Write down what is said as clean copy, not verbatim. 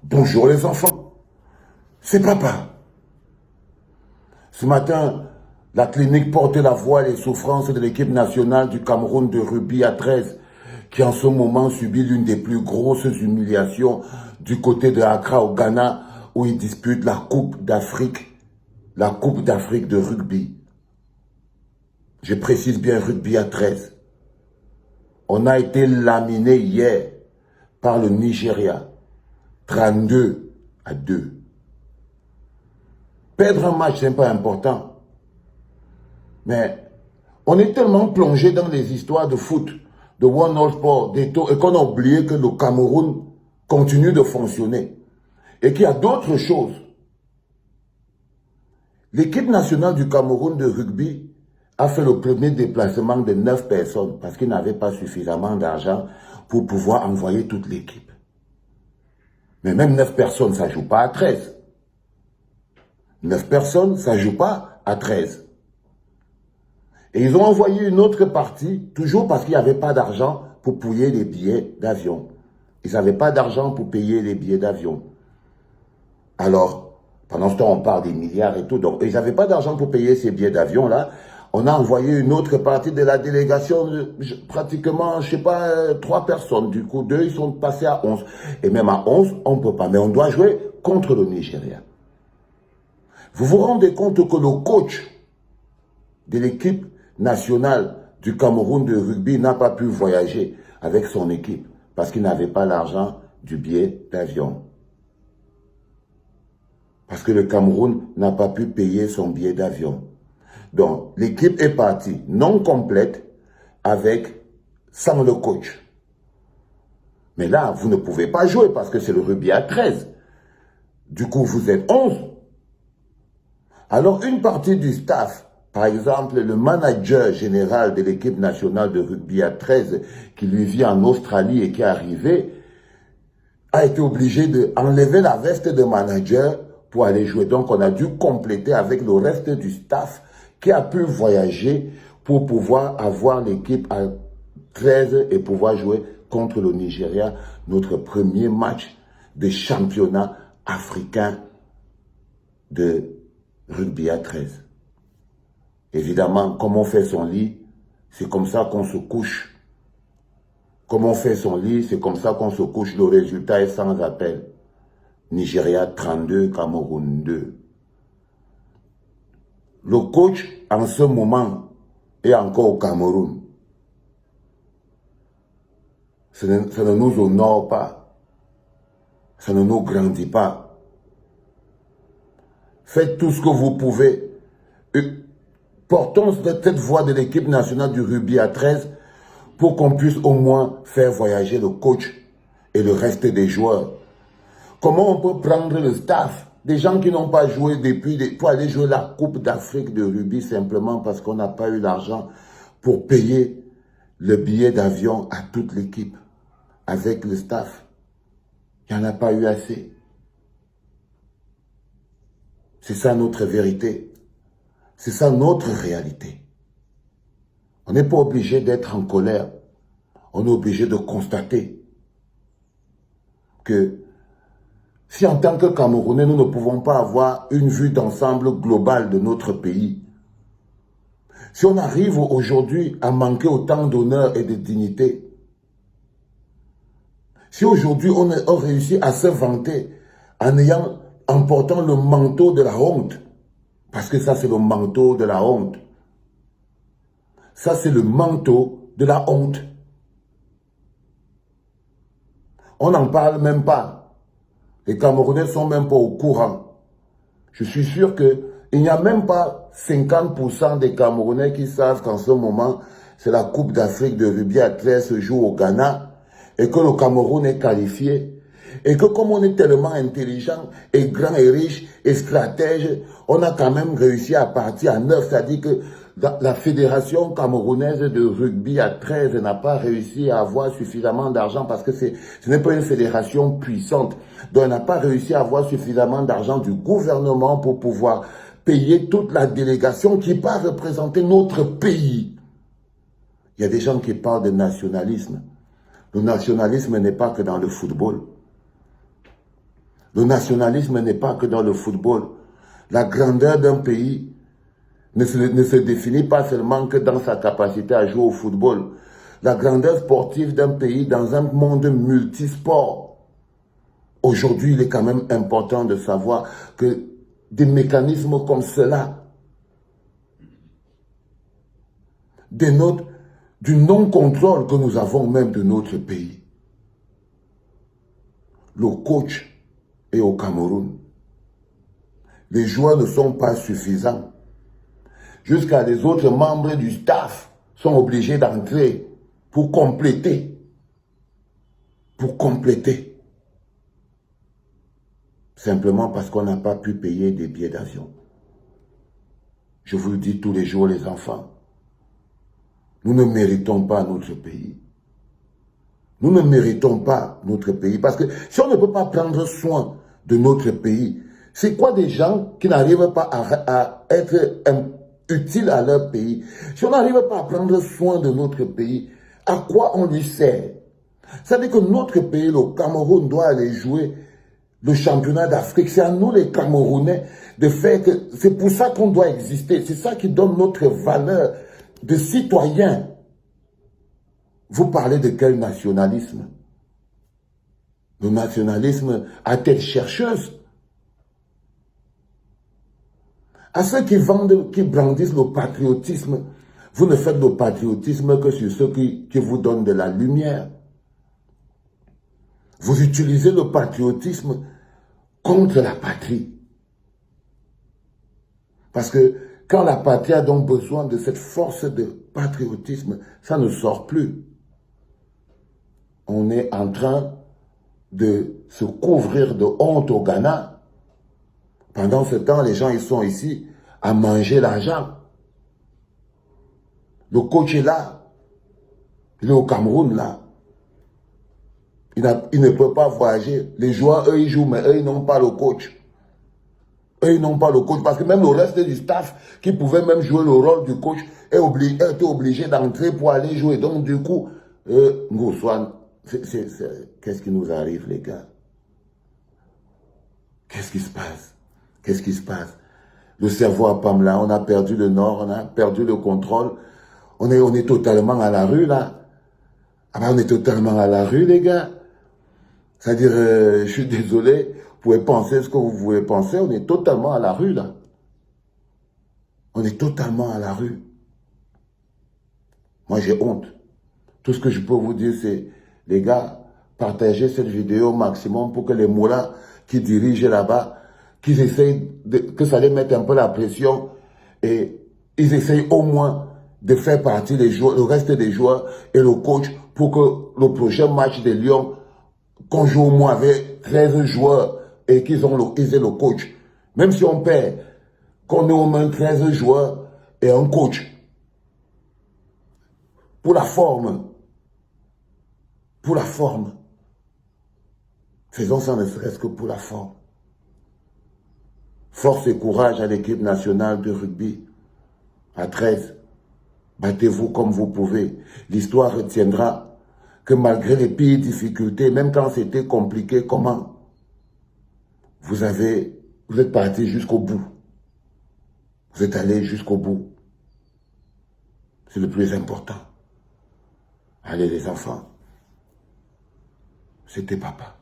Bonjour les enfants, c'est papa. Ce matin, la clinique porte la voix et les souffrances de l'équipe nationale du Cameroun de rugby à 13, qui en ce moment subit l'une des plus grosses humiliations du côté de Accra au Ghana, où ils disputent la Coupe d'Afrique de rugby. Je précise bien rugby à 13. On a été laminé hier par le Nigeria, 32-2. Perdre un match, ce n'est pas important. Mais on est tellement plongé dans les histoires de foot, de One All Sport, d'Eto, et qu'on a oublié que le Cameroun continue de fonctionner. Et qu'il y a d'autres choses. L'équipe nationale du Cameroun de rugby a fait le premier déplacement de 9 personnes parce qu'ils n'avaient pas suffisamment d'argent pour pouvoir envoyer toute l'équipe. Mais même 9 personnes, ça ne joue pas à 13. 9 personnes, ça ne joue pas à 13. Et ils ont envoyé une autre partie, toujours parce qu'il n'y avait pas d'argent pour payer les billets d'avion. Ils n'avaient pas d'argent pour payer les billets d'avion. Alors, pendant ce temps, on parle des milliards et tout. Donc, ils n'avaient pas d'argent pour payer ces billets d'avion-là. On a envoyé une autre partie de la délégation, pratiquement, je ne sais pas, 3 personnes. Du coup, 2, ils sont passés à 11. Et même à 11, on ne peut pas. Mais on doit jouer contre le Nigeria. Vous vous rendez compte que le coach de l'équipe nationale du Cameroun de rugby n'a pas pu voyager avec son équipe parce qu'il n'avait pas l'argent du billet d'avion. Parce que le Cameroun n'a pas pu payer son billet d'avion. Donc, l'équipe est partie non complète sans le coach. Mais là, vous ne pouvez pas jouer parce que c'est le rugby à 13. Du coup, vous êtes 11. Alors, une partie du staff, par exemple, le manager général de l'équipe nationale de rugby à 13, qui lui vit en Australie et qui est arrivé, a été obligé d'enlever la veste de manager pour aller jouer. Donc, on a dû compléter avec le reste du staff qui a pu voyager pour pouvoir avoir l'équipe à 13 et pouvoir jouer contre le Nigeria, notre premier match de championnat africain de rugby à 13. Évidemment, comme on fait son lit, c'est comme ça qu'on se couche. Comme on fait son lit, c'est comme ça qu'on se couche. Le résultat est sans appel. Nigeria 32, Cameroun 2. Le coach, en ce moment, est encore au Cameroun. Ça ne nous honore pas. Ça ne nous grandit pas. Faites tout ce que vous pouvez. Portons cette voix de l'équipe nationale du rugby à 13 pour qu'on puisse au moins faire voyager le coach et le reste des joueurs. Comment on peut prendre le staff, des gens qui n'ont pas joué pour aller jouer la Coupe d'Afrique de rugby simplement parce qu'on n'a pas eu l'argent pour payer le billet d'avion à toute l'équipe avec le staff. Il n'y en a pas eu assez. C'est ça notre vérité. C'est ça notre réalité. On n'est pas obligé d'être en colère. On est obligé de constater que si en tant que Camerounais, nous ne pouvons pas avoir une vue d'ensemble globale de notre pays, si on arrive aujourd'hui à manquer autant d'honneur et de dignité, si aujourd'hui on réussit à se vanter en portant le manteau de la honte, parce que ça c'est le manteau de la honte, ça c'est le manteau de la honte. On n'en parle même pas. Les Camerounais ne sont même pas au courant. Je suis sûr qu'il n'y a même pas 50% des Camerounais qui savent qu'en ce moment, c'est la Coupe d'Afrique de rugby à 13 se joue au Ghana et que le Cameroun est qualifié. Et que comme on est tellement intelligent et grand et riche et stratège, on a quand même réussi à partir à 9. C'est-à-dire que la Fédération camerounaise de rugby à 13 n'a pas réussi à avoir suffisamment d'argent parce que ce n'est pas une fédération puissante. Donc, elle n'a pas réussi à avoir suffisamment d'argent du gouvernement pour pouvoir payer toute la délégation qui va représenter notre pays. Il y a des gens qui parlent de nationalisme. Le nationalisme n'est pas que dans le football. Le nationalisme n'est pas que dans le football. La grandeur d'un pays ne se définit pas seulement que dans sa capacité à jouer au football. La grandeur sportive d'un pays dans un monde multisport. Aujourd'hui, il est quand même important de savoir que des mécanismes comme cela dénotent du non-contrôle que nous avons même de notre pays. Le coach est au Cameroun. Les joueurs ne sont pas suffisants. Jusqu'à les autres membres du staff sont obligés d'entrer pour compléter. Pour compléter. Simplement parce qu'on n'a pas pu payer des billets d'avion. Je vous le dis tous les jours, les enfants. Nous ne méritons pas notre pays. Nous ne méritons pas notre pays. Parce que si on ne peut pas prendre soin de notre pays, c'est quoi des gens qui n'arrivent pas à être utiles à leur pays? Si on n'arrive pas à prendre soin de notre pays, à quoi on lui sert? C'est-à-dire que notre pays, le Cameroun, doit aller jouer le championnat d'Afrique. C'est à nous les Camerounais de faire que... C'est pour ça qu'on doit exister. C'est ça qui donne notre valeur de citoyen. Vous parlez de quel nationalisme? Le nationalisme à tête chercheuse. À ceux qui vendent, qui brandissent le patriotisme, vous ne faites le patriotisme que sur ceux qui vous donnent de la lumière. Vous utilisez le patriotisme contre la patrie. Parce que quand la patrie a donc besoin de cette force de patriotisme, ça ne sort plus. On est en train de se couvrir de honte au Ghana. Pendant ce temps, les gens ils sont ici à manger l'argent. Le coach est là. Il est au Cameroun là. Il ne peut pas voyager. Les joueurs, eux, ils jouent, mais eux, ils n'ont pas le coach. Eux, ils n'ont pas le coach. Parce que même le reste du staff, qui pouvait même jouer le rôle du coach, est obligé d'entrer pour aller jouer. Donc, du coup, Ngoussouane, qu'est-ce qui nous arrive, les gars? Qu'est-ce qui se passe? Qu'est-ce qui se passe? Le cerveau à Pamela, on a perdu le nord, on a perdu le contrôle. On est totalement à la rue, là. Ah ben, on est totalement à la rue, les gars. C'est-à-dire, je suis désolé, vous pouvez penser ce que vous pouvez penser, on est totalement à la rue, là. On est totalement à la rue. Moi, j'ai honte. Tout ce que je peux vous dire, c'est, les gars, partagez cette vidéo au maximum pour que les moulins qui dirigent là-bas, qu'ils essayent, que ça les mette un peu la pression et ils essayent au moins de faire partie des joueurs, le reste des joueurs et le coach pour que le prochain match des Lions, qu'on joue au moins avec 13 joueurs et qu'ils aient le coach. Même si on perd, qu'on ait au moins 13 joueurs et un coach. Pour la forme. Pour la forme. Faisons ça ne serait-ce que pour la forme. Force et courage à l'équipe nationale de rugby. À 13. Battez-vous comme vous pouvez. L'histoire retiendra que malgré les pires difficultés, même quand c'était compliqué, comment vous êtes parti jusqu'au bout. Vous êtes allé jusqu'au bout. C'est le plus important. Allez les enfants. C'était papa.